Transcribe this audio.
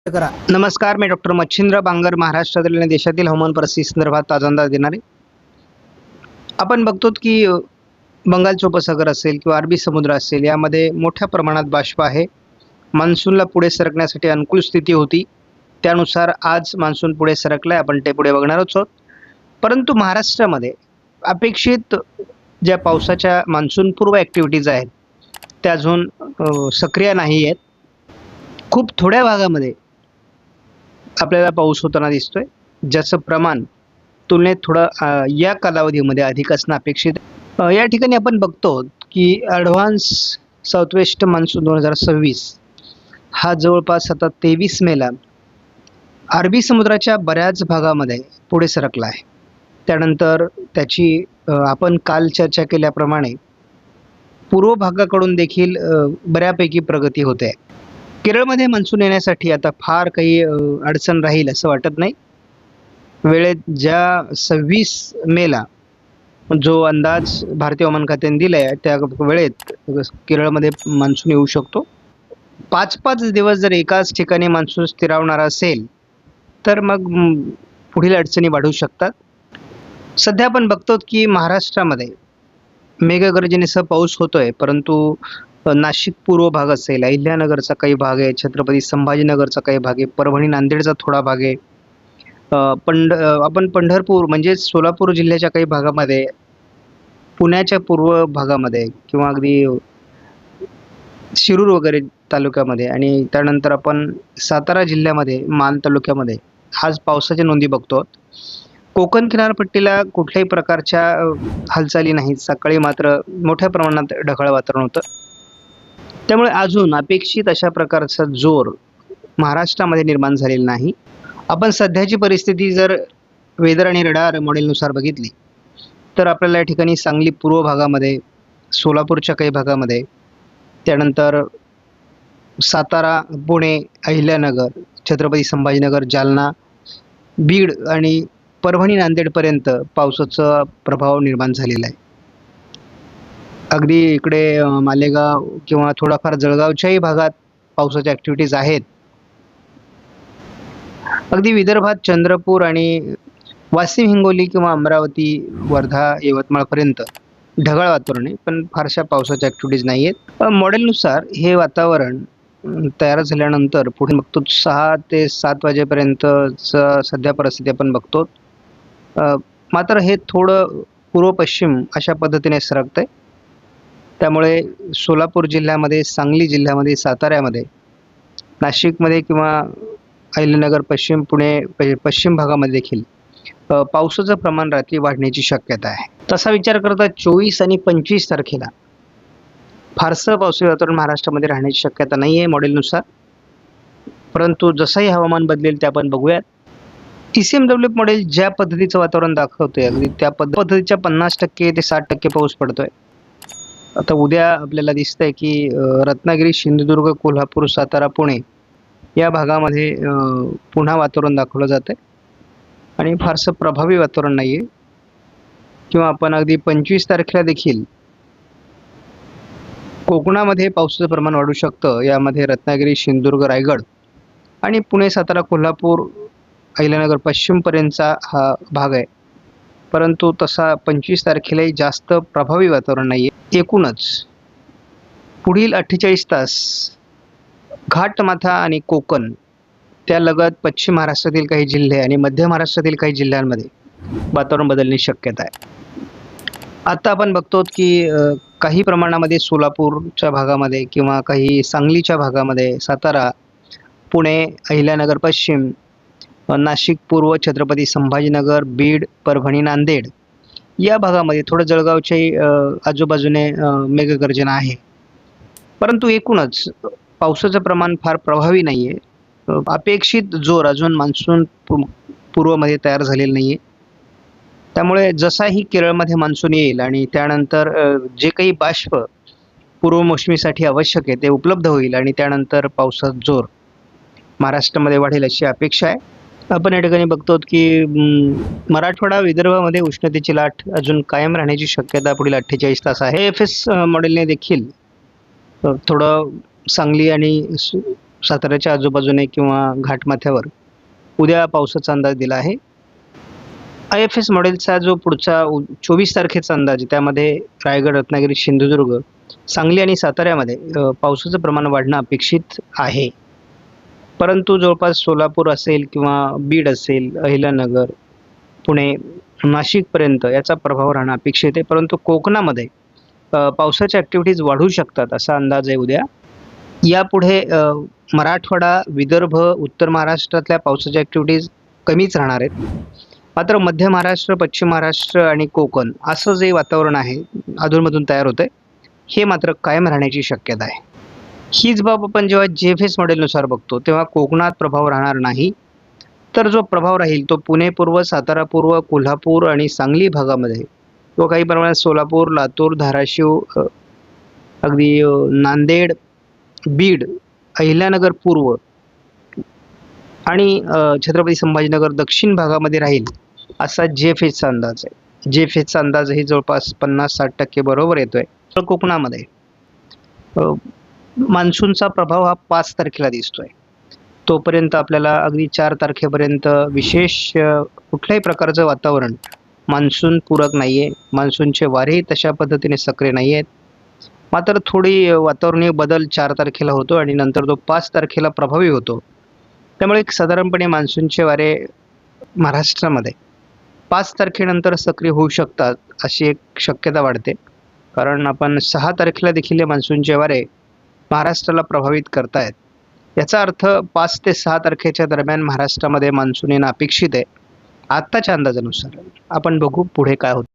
करा. नमस्कार, मी डॉक्टर मच्छिंद्र बांगर, महाराष्ट्रातील आणि देशातील हवामान परिस्थिती संदर्भात ताजा अंदाज देणारे. आपण बघतो की बंगालचा उपसागर असेल किंवा अरबी समुद्र असेल, यामध्ये मोठ्या प्रमाणात बाष्प आहे. मान्सूनला पुढे सरकण्यासाठी अनुकूल स्थिती होती. त्यानुसार आज मान्सून पुढे सरकलाय, आपण ते पुढे बघणार आहोत. परंतु महाराष्ट्रामध्ये अपेक्षित ज्या पावसाच्या मान्सूनपूर्व ॲक्टिव्हिटीज आहेत त्या अजून सक्रिय नाही आहेत. खूप थोड्या भागामध्ये आपल्याला पाऊस होताना दिसतोय, ज्याचं प्रमाण तुलनेत थोडं या कालावधीमध्ये अधिक असणं अपेक्षित. या ठिकाणी आपण बघतो की ॲडव्हान्स साऊथवेस्ट मान्सून 2026 हा जवळपास आता 23 मेला अरबी समुद्राच्या बऱ्याच भागामध्ये पुढे सरकला आहे. त्यानंतर त्याची आपण काल चर्चा केल्याप्रमाणे पूर्व भागाकडून देखील बऱ्यापैकी प्रगती होते आहे. केरळमध्ये मान्सून येण्यासाठी आता फार काही अडचण राहील असं वाटत नाही. वेळेत ज्या 26 मेला जो अंदाज भारतीय हवामान खात्याने दिला आहे त्या वेळेत केरळमध्ये मान्सून येऊ शकतो. 5-5 दिवस जर एकाच ठिकाणी मान्सून स्थिरावणारा असेल तर मग पुढील अडचणी वाढू शकतात. सध्या आपण बघतो की महाराष्ट्रामध्ये मेघगर्जनेसह पाऊस होतोय, परंतु नाशिक पूर्व भाग असेल, अहिल्यानगरचा काही भाग आहे, छत्रपती संभाजीनगरचा काही भाग आहे, परभणी नांदेडचा थोडा भाग आहे, आपण पंढरपूर म्हणजे सोलापूर जिल्ह्याच्या काही भागामध्ये, पुण्याच्या पूर्व भागामध्ये किंवा अगदी शिरूर वगैरे तालुक्यामध्ये, आणि त्यानंतर आपण सातारा जिल्ह्यामध्ये मान तालुक्यामध्ये आज पावसाच्या नोंदी बघतो. कोकण किनारपट्टीला कुठल्याही प्रकारच्या हालचाली नाहीत. सकाळी मात्र मोठ्या प्रमाणात ढगाळ वातावरण होतं. त्यामुळे अजून अपेक्षित अशा प्रकारचा जोर महाराष्ट्रामध्ये निर्माण झालेला नाही. आपण सध्याची परिस्थिती जर वेदर आणि रडार मॉडेलनुसार बघितली तर आपल्याला या ठिकाणी सांगली पूर्व भागामध्ये, सोलापूरच्या काही भागामध्ये, त्यानंतर सातारा, पुणे, अहिल्यानगर, छत्रपती संभाजीनगर, जालना, बीड आणि परभणी नांदेडपर्यंत पावसाचा प्रभाव निर्माण झालेला आहे. अगदी इकडे मालेगाव किंवा थोडाफार जळगावच्याही भागात पावसाच्या ॲक्टिव्हिटीज आहेत. अगदी विदर्भात चंद्रपूर आणि वाशिम, हिंगोली किंवा अमरावती, वर्धा, यवतमाळपर्यंत ढगाळ वातावरण आहे, पण फारशा पावसाच्या ॲक्टिव्हिटीज नाही आहेत. मॉडेलनुसार हे वातावरण तयार झाल्यानंतर पुढे बघतो 6 ते 7 वाजेपर्यंतचं सध्या परिस्थिती आपण बघतो. मात्र हे थोडं पूर्व पश्चिम अशा पद्धतीने सरकत आहे. त्यामुळे सोलापूर जिल्ह्यामध्ये, सांगली जिल्ह्यामध्ये, साताऱ्यामध्ये, नाशिकमध्ये किंवा अहिल्यानगर पश्चिम, पुणे पश्चिम भागामध्ये देखील पावसाचं प्रमाण रात्री वाढण्याची शक्यता आहे. तसा विचार करता 24 आणि 25 तारखेला फारसं पावसाळी वातावरण महाराष्ट्रामध्ये राहण्याची शक्यता नाही आहे मॉडेलनुसार. परंतु जसंही हवामान बदलेल ते आपण बघूयात. ECMW मॉडेल ज्या पद्धतीचं वातावरण दाखवतोय अगदी त्या पद्धतीच्या 50% ते 60% पाऊस पडतोय. आता उद्या आपल्याला दिसतंय की रत्नागिरी, सिंधुदुर्ग, कोल्हापूर, सातारा, पुणे या भागामध्ये पुन्हा वातावरण दाखवलं जातं आहे आणि फारसं प्रभावी वातावरण नाही आहे. किंवा आपण अगदी 25 तारखेला देखील कोकणामध्ये पावसाचं प्रमाण वाढू शकतं. यामध्ये रत्नागिरी, सिंधुदुर्ग, रायगड आणि पुणे, सातारा, कोल्हापूर, अहिल्यानगर पश्चिमपर्यंतचा हा भाग आहे. परंतु तसा 25 तारखेलाही जास्त प्रभावी वातावरण नाही आहे. एकूणच पुढील 48 तास घाटमाथा आणि कोकण त्यालगत पश्चिम महाराष्ट्रातील काही जिल्हे आणि मध्य महाराष्ट्रातील काही जिल्ह्यांमध्ये वातावरण बदलण्याची शक्यता आहे. आता आपण बघतो की काही प्रमाणामध्ये सोलापूरच्या भागामध्ये किंवा काही सांगलीच्या भागामध्ये, सातारा, पुणे, अहिल्यानगर पश्चिम, नाशिक पूर्व, छत्रपती संभाजीनगर, बीड, परभणी, नांदेड या भागामध्ये, थोडं जळगावच्याही आजूबाजूने मेघगर्जना आहे. परंतु एकूणच पावसाचं प्रमाण फार प्रभावी नाही आहे. अपेक्षित जोर अजून मान्सून पूर्वमध्ये तयार झालेलं नाही आहे. त्यामुळे जसाही केरळमध्ये मान्सून येईल आणि त्यानंतर जे काही बाष्प पूर्व मोसमीसाठी आवश्यक आहे ते उपलब्ध होईल आणि त्यानंतर पावसाचा जोर महाराष्ट्रामध्ये वाढेल अशी अपेक्षा आहे. आपण या ठिकाणी बघतो की मराठवाडा, विदर्भामध्ये उष्णतेची लाट अजून कायम राहण्याची शक्यता पुढील 48 तास आहे. AFS मॉडेलने देखील थोडं सांगली आणि साताऱ्याच्या आजूबाजूने किंवा घाटमाथ्यावर उद्या पावसाचा अंदाज दिला आहे. IFS मॉडेलचा जो पुढचा 24 तारखेचा अंदाज आहे, त्यामध्ये रायगड, रत्नागिरी, सिंधुदुर्ग, सांगली आणि साताऱ्यामध्ये पावसाचं प्रमाण वाढणं अपेक्षित आहे. परंतु जवळपास सोलापूर असेल किंवा बीड असेल, अहिल्यानगर, पुणे, नाशिकपर्यंत याचा प्रभाव राहणं अपेक्षित आहे. परंतु कोकणामध्ये पावसाच्या ॲक्टिव्हिटीज वाढू शकतात असा अंदाज आहे उद्या. यापुढे मराठवाडा, विदर्भ, उत्तर महाराष्ट्रातल्या पावसाच्या ॲक्टिव्हिटीज कमीच राहणार आहेत. मात्र मध्य महाराष्ट्र, पश्चिम महाराष्ट्र आणि कोकण असं जे वातावरण आहे अधूनमधून तयार होतं आहे, हे मात्र कायम राहण्याची शक्यता आहे. हीच बाब आपण जेव्हा GFS मॉडेलनुसार बघतो तेव्हा कोकणात प्रभाव राहणार नाही. तर जो प्रभाव राहील तो पुणे पूर्व, सातारा पूर्व, कोल्हापूर आणि सांगली भागामध्ये किंवा काही प्रमाणात सोलापूर, लातूर, धाराशिव, अगदी नांदेड, बीड, अहिल्यानगर पूर्व आणि छत्रपती संभाजीनगर दक्षिण भागामध्ये राहील असा GFSचा अंदाज आहे. GFSचा अंदाजही जवळपास 50-60% बरोबर येतोय. तर कोकणामध्ये मान्सूनचा प्रभाव हा 5 तारखेला दिसतोय. तोपर्यंत आपल्याला अगदी 4 तारखेपर्यंत विशेष कुठल्याही प्रकारचं वातावरण मान्सून पूरक नाही आहे. मान्सूनचे वारेही तशा पद्धतीने सक्रिय नाही आहेत. मात्र थोडी वातावरणीय बदल 4 तारखेला होतो आणि नंतर तो 5 तारखेला प्रभावी होतो. त्यामुळे साधारणपणे मान्सूनचे वारे महाराष्ट्रामध्ये 5 तारखेनंतर सक्रिय होऊ शकतात अशी एक शक्यता वाढते. कारण आपण 6 तारखेला देखील मान्सूनचे वारे महाराष्ट्राला प्रभावित करतायत. याचा अर्थ 5 ते 6 तारखेच्या दरम्यान महाराष्ट्रामध्ये मान्सून येणं अपेक्षित आहे. आत्ताच्या अंदाजानुसार आपण बघू पुढे काय होतं.